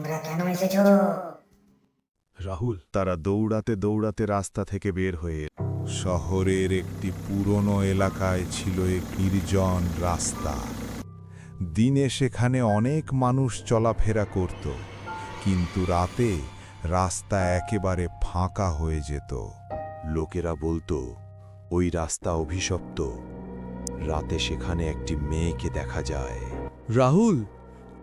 তোমরা কেন এসেছো? রাহুল, তারা দৌড়াতে দৌড়াতে রাস্তা থেকে বের হয়ে এলো। শহরের একটি পুরনো এলাকায় ছিল এক নির্জন রাস্তা। দিনে সেখানে অনেক মানুষ চলাফেরা করত, কিন্তু রাতে রাস্তা একেবারে ফাঁকা হয়ে যেত। লোকেরা বলতো ওই রাস্তা অভিশপ্ত। রাতে সেখানে একটি মেয়েকে দেখা যায়। রাহুল,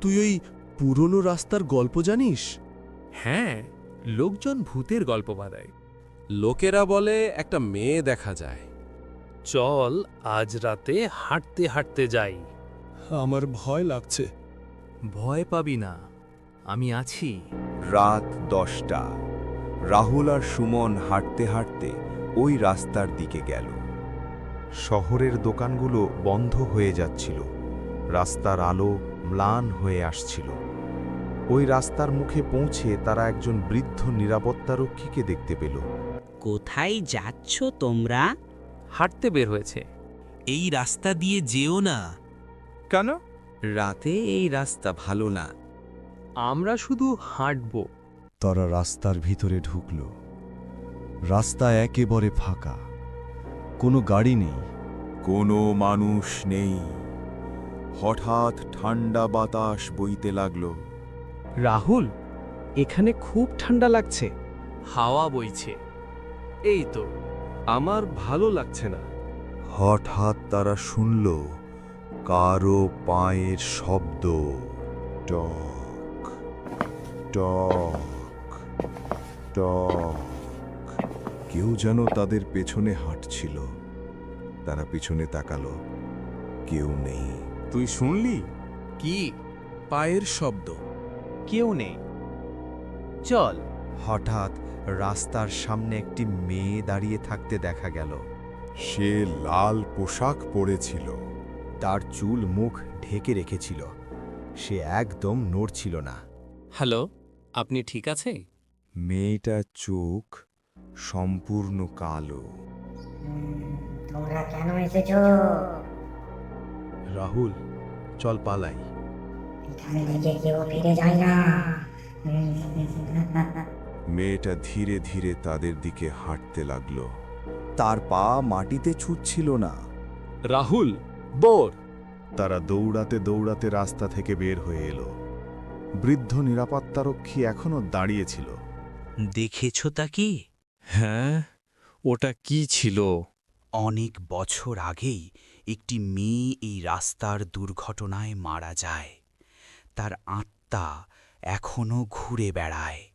তুই ওই পুরনো রাস্তার গল্প জানিস? হ্যাঁ, লোকজন ভূতের গল্প বানায়। লোকেরা বলে একটা মেয়ে দেখা যায়। চল আজ রাতে হাঁটতে হাঁটতে যাই। আমার ভয় লাগছে। ভয় পাবি না, আমি আছি। রাত 10টা। রাহুল আর সুমন হাঁটতে হাঁটতে ওই রাস্তার দিকে গেল। শহরের দোকানগুলো বন্ধ হয়ে যাচ্ছিল, রাস্তার আলো ম্লান হয়ে আসছিল। ওই রাস্তার মুখে পৌঁছে তারা একজন বৃদ্ধ নিরাপত্তারক্ষীকে দেখতে পেল। কোথায় যাচ্ছ তোমরা? হাঁটতে বের হয়েছে। এই রাস্তা দিয়ে যেও না। কেন? রাতে এই রাস্তা ভালো না। আমরা শুধু হাঁটব। তারা রাস্তার ভিতরে ঢুকল। রাস্তা একেবারে ফাঁকা, কোনো গাড়ি নেই। কোনো মানুষ নেই। হঠাৎ ঠান্ডা বাতাস বইতে লাগলো। রাহুল, এখানে খুব ঠান্ডা লাগছে। হাওয়া বইছে। এই তো। আমার ভালো লাগছে না। হঠাৎ তারা শুনল কারো পায়ের শব্দ। টক টক টক। কেউ যেন তাদের পেছনে হাঁটছিল। তারা পিছনে তাকালো, কেউ নেই। তুই শুনলি? কি? পায়ের শব্দ। কেউ নেই। চল। হঠাৎ রাস্তার সামনে একটি মেয়ে দাঁড়িয়ে থাকতে দেখা গেল। সে লাল পোশাক পরেছিল। তার চুল মুখ ঢেকে রেখেছিল। সে একদম নড়ছিল না। হ্যালো, আপনি ঠিক আছে? মেয়েটার চোখ সম্পূর্ণ কালো। তোমরা কেন এসেছো? রাহুল, চল পালাই। এখান থেকে কেউ ফিরে যায় না। মেয়েটা ধীরে ধীরে তাদের দিকে হাঁটতে লাগলো। তার পা মাটিতে ছুটছিল না। রাহুল, বোর। তারা দৌড়াতে দৌড়াতে রাস্তা থেকে বের হয়ে এলো। বৃদ্ধ নিরাপত্তারক্ষী এখনো দাঁড়িয়েছিল। দেখেছ তা কি? হ্যাঁ, ওটা কি ছিল? অনেক বছর আগেই একটি মেয়ে এই রাস্তার দুর্ঘটনায় মারা যায়। তার আত্মা এখনো ঘুরে বেড়ায়।